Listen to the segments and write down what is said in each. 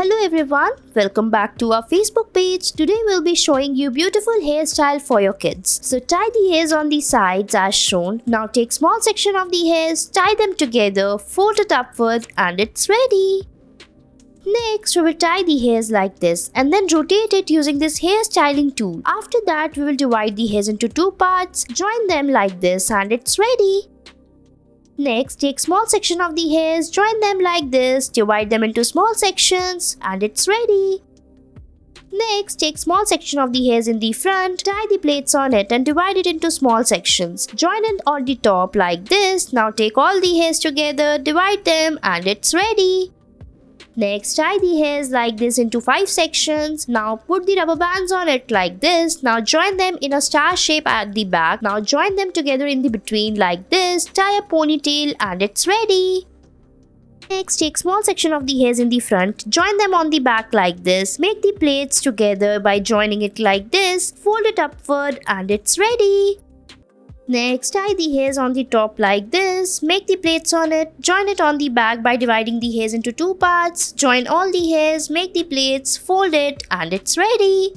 Hello everyone, welcome back to our Facebook page. Today we'll be showing you beautiful hairstyle for your kids. So tie the hairs on the sides as shown. Now take small section of the hairs, tie them together, fold it upward and it's ready. Next, we will tie the hairs like this and then rotate it using this hairstyling tool. After that, we will divide the hairs into two parts, join them like this and it's ready. Next, take small section of the hairs, join them like this, divide them into small sections and it's ready. Next, take small section of the hairs in the front, tie the plaits on it and divide it into small sections. Join it on the top like this. Now take all the hairs together, divide them and it's ready. Next, tie the hairs like this into 5 sections. Now put the rubber bands on it like this. Now join them in a star shape at the back. Now join them together in the between like this. Tie a ponytail and it's ready. Next, take small section of the hairs in the front. Join them on the back like this. Make the plaits together by joining it like this. Fold it upward and it's ready. Next, tie the hairs on the top like this, make the plaits on it, join it on the back by dividing the hairs into two parts, join all the hairs, make the plaits, fold it and it's ready.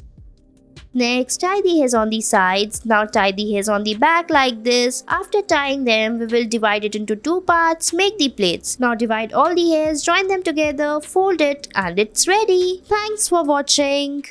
Next, tie the hairs on the sides, now tie the hairs on the back like this. After tying them, we will divide it into two parts, make the plaits. Now divide all the hairs, join them together, fold it and it's ready. Thanks for watching.